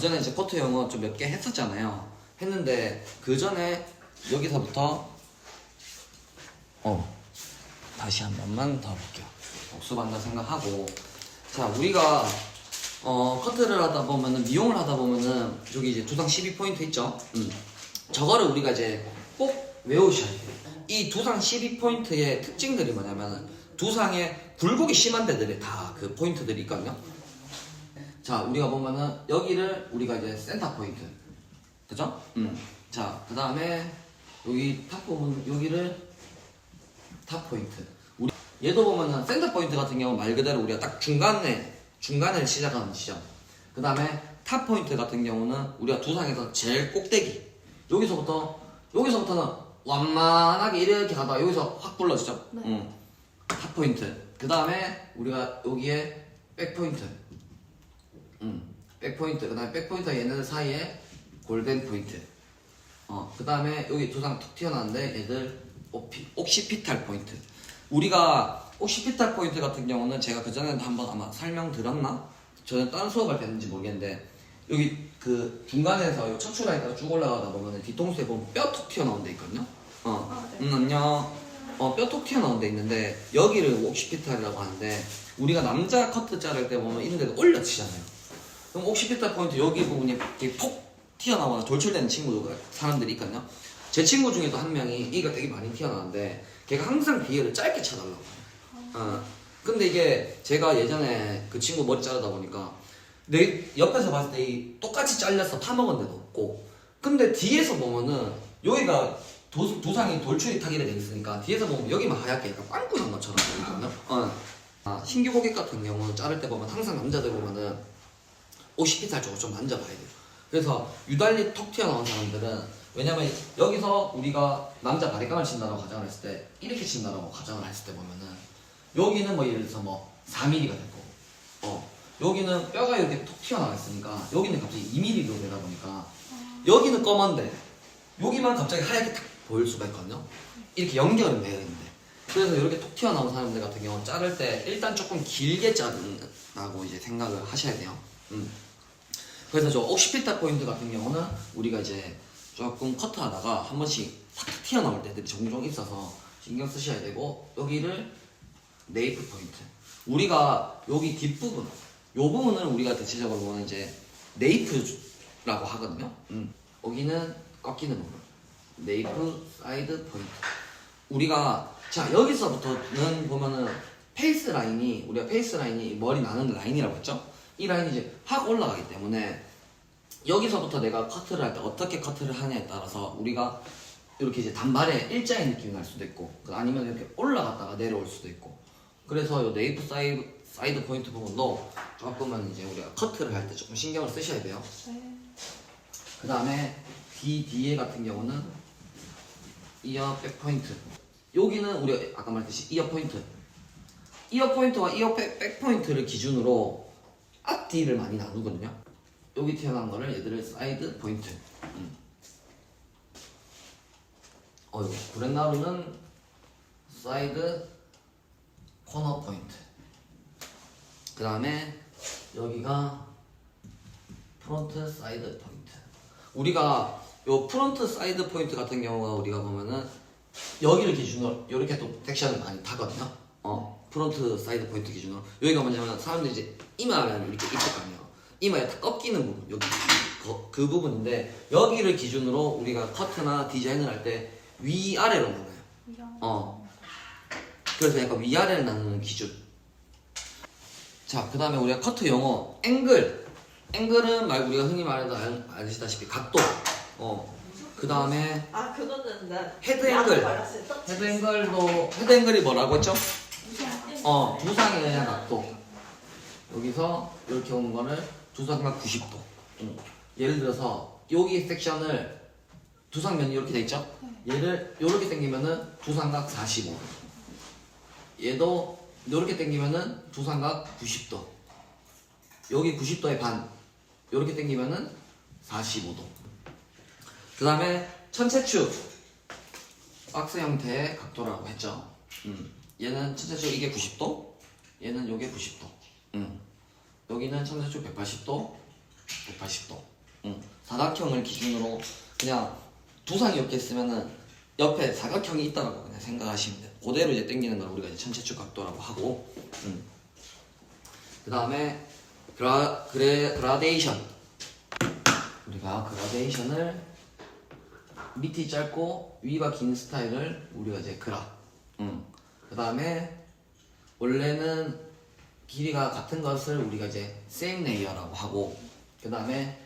전에 이제 커트 영어 좀 몇 개 했었잖아요. 했는데 그 전에 여기서부터 다시 한 번만 더 볼게요. 복습한다 생각하고, 자 우리가 커트를 하다 보면은, 미용을 하다 보면은 여기 이제 두상 12포인트 있죠. 저거를 우리가 이제 꼭 외우셔야 돼요. 이 두상 12포인트의 특징들이 뭐냐면은, 두상에 굴곡이 심한 데들이 다 그 포인트들이 있거든요. 자 우리가 보면은 여기를 우리가 이제 센터 포인트, 그죠? 자 그 다음에 여기 탑 부분, 여기를 탑 포인트. 우리 얘도 보면은 센터 포인트 같은 경우 말 그대로 우리가 딱 중간을 시작하는 지점. 그 다음에 탑 포인트 같은 경우는 우리가 두상에서 제일 꼭대기, 여기서부터는 완만하게 이렇게 가다가 여기서 확 불러지죠. 네. 탑 포인트. 그 다음에 우리가 여기에 백 포인트. 백 포인트. 그 다음에 백 포인트와 얘네들 사이에 골덴 포인트. 그 다음에 여기 두상 툭 튀어나왔는데 얘들 옥시피탈 포인트. 우리가 옥시피탈 포인트 같은 경우는 제가 그전에도 한번 아마 설명드렸나? 저는 다른 수업할 때 했는지 모르겠는데, 여기 그 중간에서 척추 라인까지 쭉 올라가다 보면 뒤통수에 보면 뼈 툭 튀어나온 데 있거든요. 네. 안녕. 뼈 툭 튀어나온 데 있는데 여기를 옥시피탈이라고 하는데, 우리가 남자 커트 자를 때 보면 이런 데도 올려치잖아요. 그럼 옥시피탈 포인트 여기 부분이 이렇게 폭 튀어나오거나 돌출되는 사람들이 있거든요. 제 친구 중에도 한 명이 이가 되게 많이 튀어나왔는데 걔가 항상 비애를 짧게 쳐달라고 해요. 근데 이게 제가 예전에 그 친구 머리 자르다 보니까 내 옆에서 봤을 때 이 똑같이 잘려서 파먹은 데도 없고, 근데 뒤에서 보면은 여기가 두상이 돌출이 타기로 돼 있으니까 뒤에서 보면 여기만 하얗게 약간 빵꾸 난 것처럼 보이거든요. 신규 고객 같은 경우는 자를 때 보면 항상 남자들 보면은 옥시피탈 쪽을 좀 만져봐야 돼요. 그래서 유달리 톡 튀어나온 사람들은, 왜냐면 여기서 우리가 남자 바리깡을 친다고 가정을 했을 때, 이렇게 친다고 가정을 했을 때 보면은 여기는 뭐 예를 들어서 뭐 4mm가 됐고, 여기는 뼈가 이렇게 톡 튀어나와 있으니까 여기는 갑자기 2mm로 되다 보니까 여기는 검은데 여기만 갑자기 하얗게 탁 보일 수가 있거든요. 이렇게 연결은 되어 있는데, 그래서 이렇게 톡 튀어나온 사람들 같은 경우 자를 때 일단 조금 길게 자른다고 이제 생각을 하셔야 돼요. 그래서 저 옥시피탈 포인트 같은 경우는 우리가 이제 조금 커트하다가 한 번씩 탁 튀어나올 때들이 종종 있어서 신경 쓰셔야 되고, 여기를 네이프 포인트. 우리가 여기 뒷부분, 요 부분을 우리가 대체적으로 보면 이제 네이프라고 하거든요. 여기는 꺾이는 부분, 네이프 사이드 포인트. 우리가 자 여기서부터는 보면은 페이스 라인이, 우리가 페이스 라인이 머리 나는 라인이라고 했죠. 이 라인이 이제 확 올라가기 때문에 여기서부터 내가 커트를 할 때 어떻게 커트를 하냐에 따라서 우리가 이렇게 이제 단발의 일자의 느낌이 날 수도 있고, 아니면 이렇게 올라갔다가 내려올 수도 있고, 그래서 이 네이프 사이드 포인트 부분도 조금은 이제 우리가 커트를 할 때 조금 신경을 쓰셔야 돼요. 네. 그 다음에 뒤에 같은 경우는 이어 백 포인트. 여기는 우리가 아까 말했듯이 이어 포인트와 이어 백 포인트를 기준으로 앞뒤를 많이 나누거든요. 여기 튀어나온 거를 얘들을 사이드 포인트. 이거 구렛나루는 사이드 코너 포인트. 그 다음에 여기가 프론트 사이드 포인트. 우리가 요 프론트 사이드 포인트 같은 경우가 우리가 보면은 여기를 기준으로 이렇게 또 섹션을 많이 타거든요. 프론트 사이드 포인트 기준으로 여기가 뭐냐면, 사람들이 이제 이마를 이렇게 입을 거 아니에요. 이마에 다 꺾이는 부분, 여기 그 부분인데, 여기를 기준으로 우리가 커트나 디자인을 할 때 위아래로 나눠요. 그래서 약간 위아래를 나누는 기준. 자, 그 다음에 우리가 커트 용어 앵글은 말 우리가 흔히 말해서 아시다시피 각도. 그 다음에 그거는 나 헤드 앵글이 뭐라고 했죠? 두상에 의한 각도. 여기서 이렇게 오는 거를 두상각 90도. 예를 들어서 여기 섹션을 두상면이 이렇게 돼 있죠? 얘를 이렇게 당기면은 두상각 45도. 얘도 이렇게 당기면은 두상각 90도. 여기 90도의 반. 이렇게 당기면은 45도. 그 다음에 천체축 박스 형태의 각도라고 했죠. 얘는 천체축 이게 90도, 얘는 요게 90도. 여기는 천체축 180도, 180도. 사각형을 기준으로 그냥 두상이 이렇게 있으면은 옆에 사각형이 있다라고 그냥 생각하시면 돼요. 그대로 이제 당기는 걸 우리가 이제 전체축 각도라고 하고, 그 다음에 그라데이션. 우리가 그라데이션을 밑이 짧고 위가 긴 스타일을 우리가 이제 그 다음에 원래는 길이가 같은 것을 우리가 이제 same layer라고 하고, 그 다음에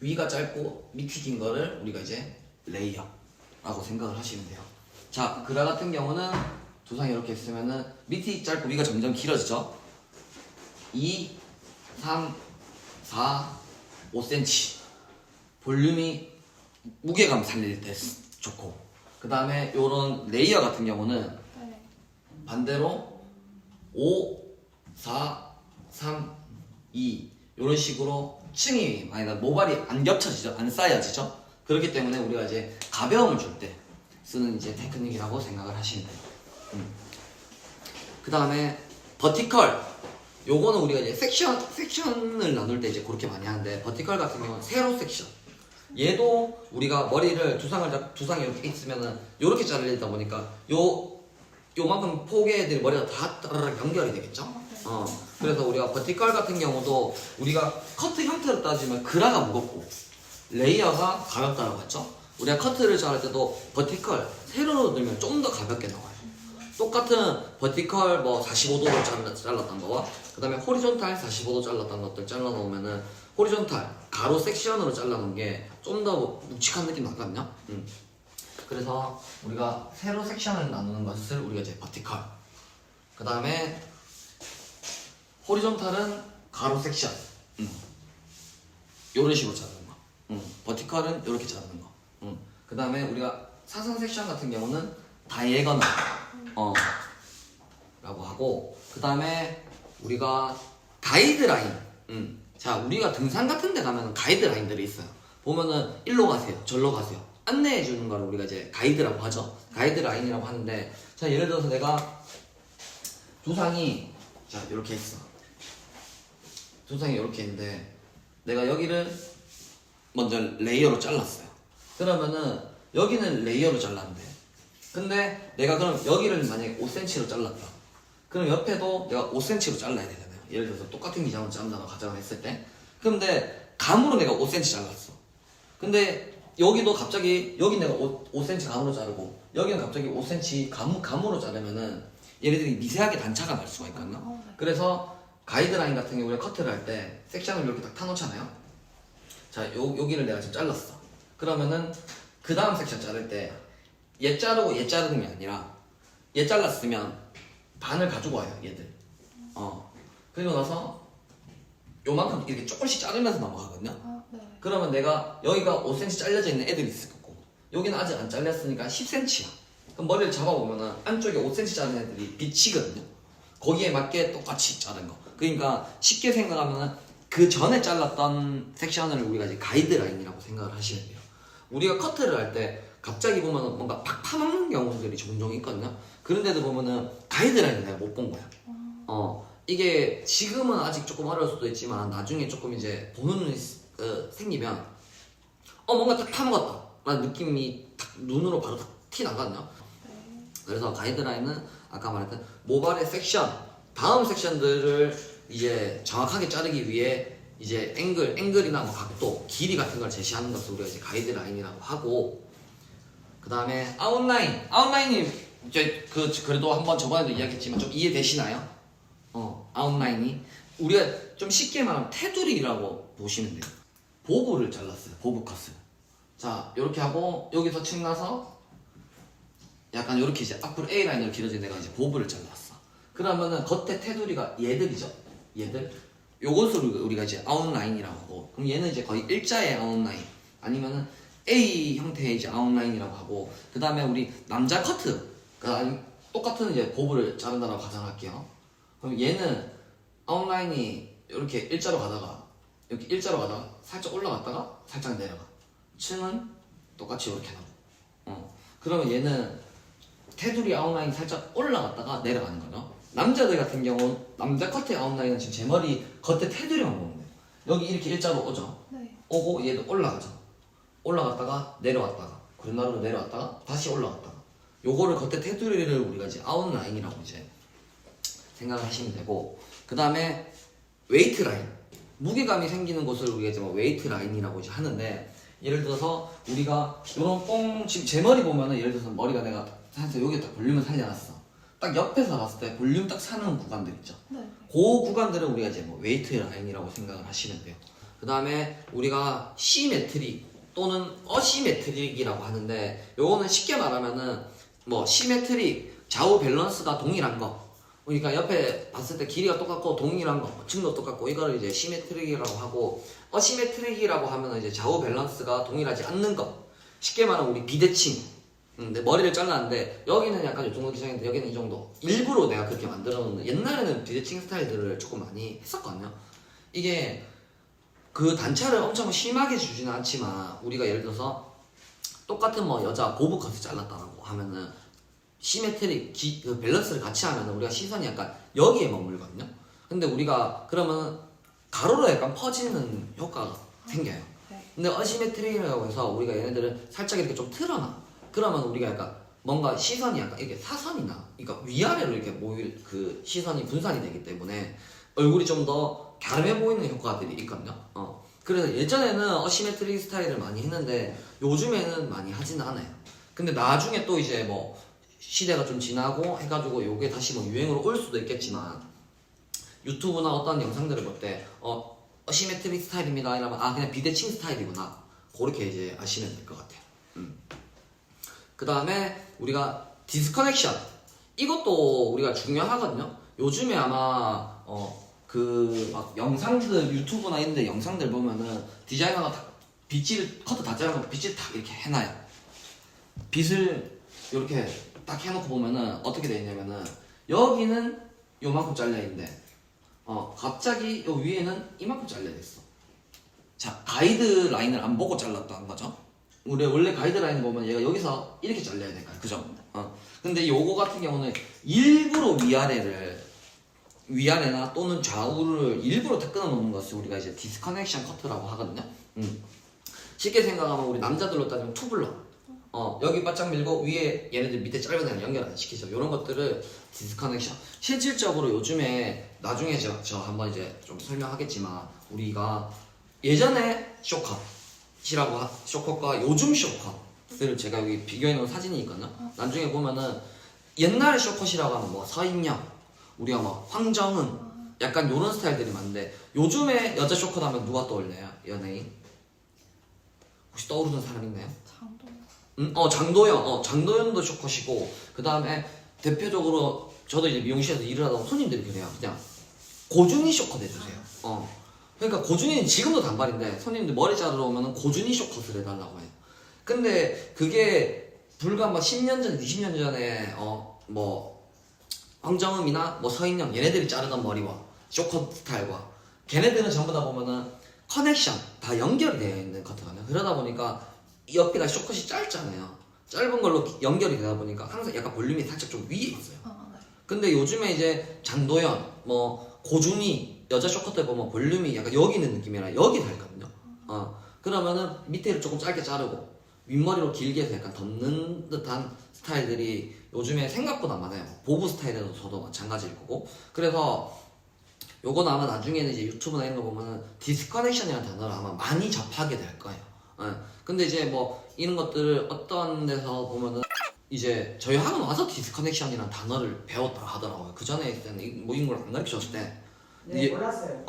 위가 짧고 밑이 긴 거를 우리가 이제 레이어라고 생각을 하시면 돼요. 자, 그라 같은 경우는 두상이 이렇게 있으면은 밑이 짧고 위가 점점 길어지죠. 2, 3, 4, 5cm 볼륨이 무게감 살릴 때 좋고, 그 다음에 요런 레이어 같은 경우는 네. 반대로 5, 4, 3, 2 이런 식으로 층이 많이 나 모발이 안 겹쳐지죠, 안 쌓여지죠. 그렇기 때문에 우리가 이제 가벼움을 줄 때 쓰는 이제 테크닉이라고 생각을 하시면 돼요. 그 다음에 버티컬. 요거는 우리가 이제 섹션을 나눌 때 이제 그렇게 많이 하는데, 버티컬 같은 경우는 세로 섹션. 얘도 우리가 머리를 두상이 이렇게 있으면은 요렇게 자르다 보니까 요만큼 폭의 애들이 머리가 다 따라락 연결이 되겠죠. 그래서 우리가 버티컬 같은 경우도 우리가 커트 형태로 따지면 그라가 무겁고 레이어가 가볍다라고 했죠. 우리가 커트를 자를 때도 버티컬 세로로 들면 좀 더 가볍게 나와요. 똑같은 버티컬 뭐 45도로 잘랐던 거와 그 다음에 호리존탈 45도 잘랐던 것들 잘라놓으면은 호리존탈 가로 섹션으로 잘라놓은 게 좀 더 묵직한 느낌 나거든요. 그래서 우리가 세로 섹션을 나누는 것을 우리가 이제 버티컬, 그 다음에 호리존탈은 가로 섹션, 이런 식으로 자르는 거. 버티컬은 이렇게 자르는 거. 그 다음에 우리가 사선 섹션 같은 경우는 다이애거널 라고 하고, 그 다음에 우리가 가이드라인. 자, 우리가 등산 같은 데 가면 가이드라인들이 있어요. 보면은 일로 가세요, 절로 가세요 안내해 주는 걸 우리가 이제 가이드라고 하죠. 가이드라인이라고 하는데, 자, 예를 들어서 내가 두상이 자 이렇게 있어. 두상이 이렇게 있는데 내가 여기를 먼저 레이어로 잘랐어요. 그러면은 여기는 레이어로 잘랐는데, 근데 내가 그럼 여기를 만약에 5cm로 잘랐다. 그럼 옆에도 내가 5cm로 잘라야 되잖아요. 예를 들어서 똑같은 기장을 자른다고 가정을 했을 때. 근데 감으로 내가 5cm 잘랐어. 근데 여기도 갑자기 여기 내가 5cm 감으로 자르고 여기는 갑자기 5cm 감으로 자르면은 얘네들이 미세하게 단차가 날 수가 있거든요. 그래서 가이드라인 같은 경우에 우리가 커트를 할 때 섹션을 이렇게 딱 타놓잖아요. 자, 여기를 내가 지금 잘랐어. 그러면은 그 다음 섹션 자를 때 얘 자르고 얘 자르는 게 아니라 얘 잘랐으면 반을 가지고 와요, 얘들. 그리고 나서 요만큼 이렇게 조금씩 자르면서 넘어가거든요. 네. 그러면 내가 여기가 5cm 잘려져 있는 애들이 있을 거고 여기는 아직 안 잘렸으니까 10cm야. 그럼 머리를 잡아보면은 안쪽에 5cm 자른 애들이 비치거든요. 거기에 맞게 똑같이 자른 거. 그러니까 쉽게 생각하면은 그 전에 잘랐던 섹션을 우리가 이제 가이드라인이라고 생각을 하시면 돼요. 우리가 커트를 할 때 갑자기 보면은 뭔가 팍 파먹는 경우들이 종종 있거든요. 그런 데도 보면은 가이드라인을 내가 못 본 거야. 이게 지금은 아직 조금 어려울 수도 있지만 나중에 조금 이제 보는 눈이 생기면 뭔가 딱 파먹었다 라는 느낌이 딱 눈으로 바로 딱 티 나거든요. 그래서 가이드라인은 아까 말했던 모발의 섹션, 다음 섹션들을 이제 정확하게 자르기 위해 이제 앵글이나 뭐 각도, 길이 같은 걸 제시하는 것을 우리가 이제 가이드라인이라고 하고, 그 다음에 아웃라인이 이제 그래도 한번 저번에도 이야기했지만 좀 이해되시나요? 아웃라인이 우리가 좀 쉽게 말하면 테두리라고 보시면 돼요. 보브를 잘랐어요. 보브 컷을. 자, 이렇게 하고 여기서 층 나서 약간 이렇게 이제 앞으로 A 라인으로 길어진 데가 이제 보브를 잘랐어. 그러면은 겉에 테두리가 얘들이죠. 얘들. 요것을 우리가 이제 아웃라인이라고 하고, 그럼 얘는 이제 거의 일자의 아웃라인 아니면은 A 형태의 이제 아웃라인이라고 하고, 그 다음에 우리 남자 커트, 똑같은 이제 보브를 자른다라고 가정할게요. 그럼 얘는 아웃라인이 이렇게 일자로 가다가 살짝 올라갔다가 살짝 내려가. 층은 똑같이 이렇게 나고. 그러면 얘는 테두리 아웃라인 살짝 올라갔다가 내려가는 거죠. 남자들 같은 경우 남자 커트의 아웃라인은 지금 제 머리 겉에 테두리만 보면 돼요. 여기 이렇게 일자로 오죠. 네. 오고 얘도 올라가죠. 올라갔다가 내려왔다가 그린라인으로 내려왔다가 다시 올라갔다가 요거를 겉에 테두리를 우리가 이제 아웃라인이라고 이제 생각을 하시면 되고, 그 다음에 웨이트 라인, 무게감이 생기는 곳을 우리가 이제 뭐 웨이트 라인이라고 이제 하는데, 예를 들어서 우리가 요런 뽕, 지금 제 머리 보면은 예를 들어서 머리가 내가 살짝 여기 딱 볼륨을 살려놨어. 딱 옆에서 봤을 때 볼륨 딱 사는 구간들 있죠. 네. 그 구간들은 우리가 이제 뭐 웨이트 라인이라고 생각을 하시면 돼요. 그 다음에 우리가 시메트릭 또는 어시메트릭이라고 하는데, 요거는 쉽게 말하면은 뭐 시메트릭, 좌우 밸런스가 동일한 거, 그러니까 옆에 봤을 때 길이가 똑같고 동일한 거, 층도 똑같고, 이거를 이제 시메트릭이라고 하고, 어시메트릭이라고 하면 이제 좌우 밸런스가 동일하지 않는 거. 쉽게 말하면 우리 비대칭. 내 머리를 잘랐는데 여기는 약간 이 정도 기장인데 여기는 이 정도. 일부러 내가 그렇게 만들어 놓는, 옛날에는 비대칭 스타일들을 조금 많이 했었거든요. 이게 그 단차를 엄청 심하게 주지는 않지만, 우리가 예를 들어서 똑같은 뭐 여자 보브 컷을 잘랐다라고 하면은 시메트릭 그 밸런스를 같이 하면은 우리가 시선이 약간 여기에 머물거든요. 근데 우리가 그러면 가로로 약간 퍼지는 효과가 생겨요. 네. 근데 어시메트릭이라고 해서 우리가 얘네들은 살짝 이렇게 좀 틀어놔. 그러면 우리가 약간 뭔가 시선이 약간 이렇게 사선이나, 그러니까 위아래로 이렇게 모일 그 시선이 분산이 되기 때문에 얼굴이 좀 더 갸름해 보이는 효과들이 있거든요. 그래서 예전에는 어시메트릭 스타일을 많이 했는데 요즘에는 많이 하지는 않아요. 근데 나중에 또 이제 뭐 시대가 좀 지나고 해가지고 요게 다시 뭐 유행으로 올 수도 있겠지만, 유튜브나 어떤 영상들을 볼 때 어시메트릭 스타일입니다 이러면 아 그냥 비대칭 스타일이구나, 그렇게 이제 아시면 될 것 같아요. 그 다음에 우리가 디스커넥션, 이것도 우리가 중요하거든요. 요즘에 아마 그 막 영상들, 유튜브나 이런 데 영상들 보면은 디자이너가 다 빗질 커트 다 잘라서 빗질 딱 이렇게 해놔요. 빗을 이렇게 딱 해놓고 보면은 어떻게 돼 있냐면은 여기는 요만큼 잘려있는데 갑자기 요 위에는 이만큼 잘려있어. 자, 가이드 라인을 안 보고 잘랐다는 거죠. 우리 원래 가이드라인 보면 얘가 여기서 이렇게 잘려야 될까요? 그죠? 근데 요거 같은 경우는 일부러 위아래나 또는 좌우를 일부러 다 끊어 놓는 것을 우리가 이제 디스커넥션 커트라고 하거든요. 쉽게 생각하면 우리 남자들로 따지면 투블럭. 여기 바짝 밀고 위에 얘네들 밑에 짧은 애를 연결 안 시키죠. 이런 것들을 디스커넥션. 실질적으로 요즘에 나중에 저 한번 이제 좀 설명하겠지만, 우리가 예전에 쇼컷과 요즘 쇼컷을 제가 여기 비교해 놓은 사진이 있거든요. 나중에 보면은 옛날에 쇼컷이라고 하면 뭐 서인영, 우리가 뭐 황정은, 약간 요런 스타일들이 많은데, 요즘에 여자 쇼컷 하면 누가 떠올려요? 연예인? 혹시 떠오르는 사람 있나요? 장도연. 장도연도 쇼컷이고, 그 다음에 대표적으로 저도 이제 미용실에서 일을 하다 보면 손님들이 그래요. 그냥 고준희 쇼컷 해주세요. 그러니까 고준이는 지금도 단발인데 손님들 머리 자르러 오면은 고준희 쇼컷을 해달라고 해요. 근데 그게 불과 뭐 10년 전, 20년 전에 뭐 황정음이나 뭐 서인영 얘네들이 자르던 머리와 쇼컷 스타일과, 걔네들은 전부 다 보면은 커넥션 다 연결이 되어 있는 커트거든요. 그러다 보니까 옆에가 쇼컷이 짧잖아요. 짧은 걸로 연결이 되다 보니까 항상 약간 볼륨이 살짝 좀 위에 있어요. 네. 근데 요즘에 이제 장도연, 뭐 고준희 여자 쇼컷들 보면 볼륨이 약간 여기 있는 느낌이라 여기 다 있거든요. 그러면은 밑에를 조금 짧게 자르고 윗머리로 길게 해서 약간 덮는 듯한 스타일들이 요즘에 생각보다 많아요. 보브 스타일에도 저도 마찬가지일 거고. 그래서 요거는 아마 나중에는 이제 유튜브나 이런 거 보면은 디스커넥션이라는 단어를 아마 많이 접하게 될 거예요. 근데 이제 뭐 이런 것들을 어떤 데서 보면은 이제 저희 학원 와서 디스커넥션이라는 단어를 배웠다 하더라고요. 그 전에 있을 때는 뭐 이런 걸 안 가르쳐줬을 때. 네, 몰랐어요.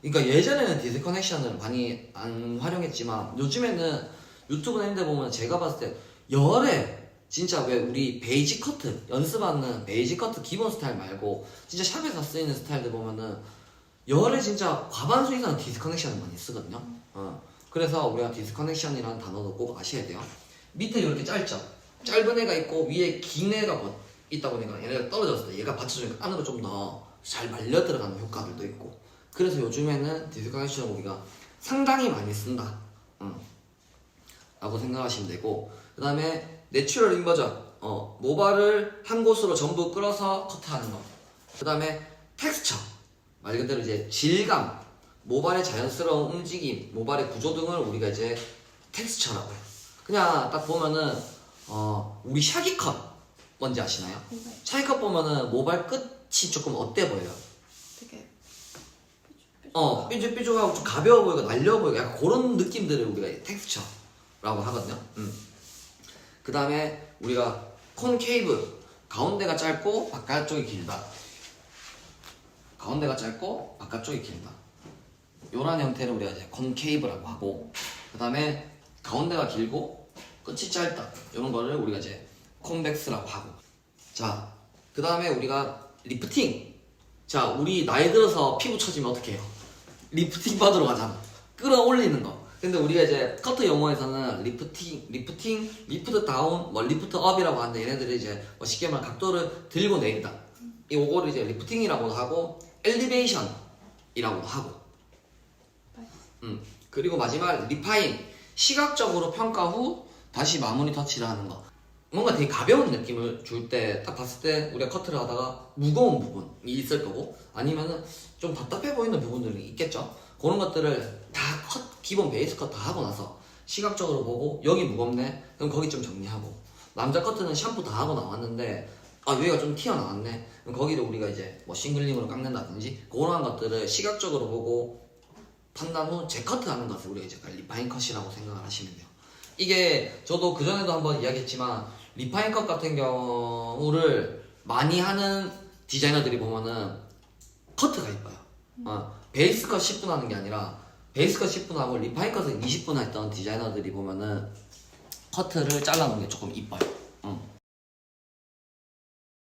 그러니까 예전에는 디스커넥션을 많이 안 활용했지만, 요즘에는 유튜브나 이런 데 보면 제가 봤을 때 열에 진짜 왜 우리 베이지 커트 연습하는 베이지 커트 기본 스타일 말고 진짜 샵에서 쓰이는 스타일들 보면은 열에 진짜 과반수 이상은 디스커넥션을 많이 쓰거든요. 그래서 우리가 디스커넥션이라는 단어도 꼭 아셔야 돼요. 밑에 이렇게 짧죠? 짧은 애가 있고 위에 긴 애가 있다 보니까 얘네가 떨어졌을 때 얘가 받쳐주니까 안으로 좀 더 잘 말려 들어가는 효과들도 있고, 그래서 요즘에는 디스커넥션을 우리가 상당히 많이 쓴다 라고 생각하시면 되고, 그 다음에 내추럴 인버전, 모발을 한 곳으로 전부 끌어서 커트하는 거. 그 다음에 텍스처, 말 그대로 이제 질감, 모발의 자연스러운 움직임, 모발의 구조 등을 우리가 이제 텍스처라고 해요. 그냥 딱 보면은 우리 샤기컷 뭔지 아시나요? 네. 샤기컷 보면은 모발 끝이 조금 어때 보여요? 되게 삐죽삐죽하고 좀 가벼워 보이고 날려 보이고 약간 그런 느낌들을 우리가 텍스처라고 하거든요. 그 다음에 우리가 콘케이브, 가운데가 짧고 바깥쪽이 길다. 가운데가 짧고 바깥쪽이 길다. 요런 형태를 우리가 이제 콘케이브라고 하고, 그 다음에 가운데가 길고 끝이 짧다. 이런 거를 우리가 이제 콘벡스라고 하고. 자, 그 다음에 우리가 리프팅. 자, 우리 나이 들어서 피부 처지면 어떻게 해요? 리프팅 받으러 가잖아. 끌어올리는 거. 근데 우리가 이제 커트 용어에서는 리프트 다운, 뭐 리프트 업이라고 하는데, 얘네들이 이제 뭐 쉽게 말하면 각도를 들고 내린다. 이거를 이제 리프팅이라고도 하고 엘리베이션이라고도 하고. 그리고 마지막 리파인, 시각적으로 평가 후 다시 마무리 터치를 하는 거. 뭔가 되게 가벼운 느낌을 줄 때 딱 봤을 때 우리가 커트를 하다가 무거운 부분이 있을 거고, 아니면은 좀 답답해 보이는 부분들이 있겠죠. 그런 것들을 다 기본 베이스 컷 다 하고 나서 시각적으로 보고 여기 무겁네? 그럼 거기 좀 정리하고, 남자 커트는 샴푸 다 하고 나왔는데 여기가 좀 튀어나왔네? 그럼 거기를 우리가 이제 뭐 싱글링으로 깎는다든지 그런 것들을 시각적으로 보고 판단 후 재커트 하는 것을 우리가 이제 리파인 컷이라고 생각을 하시면 돼요. 이게 저도 그전에도 한번 이야기했지만 리파인 컷 같은 경우를 많이 하는 디자이너들이 보면은 커트가 이뻐요. 베이스 컷 10분 하는 게 아니라 베이스 컷 10분 하고 리파인 컷을 20분 했던 디자이너들이 보면은 커트를 잘라놓은 게 조금 이뻐요.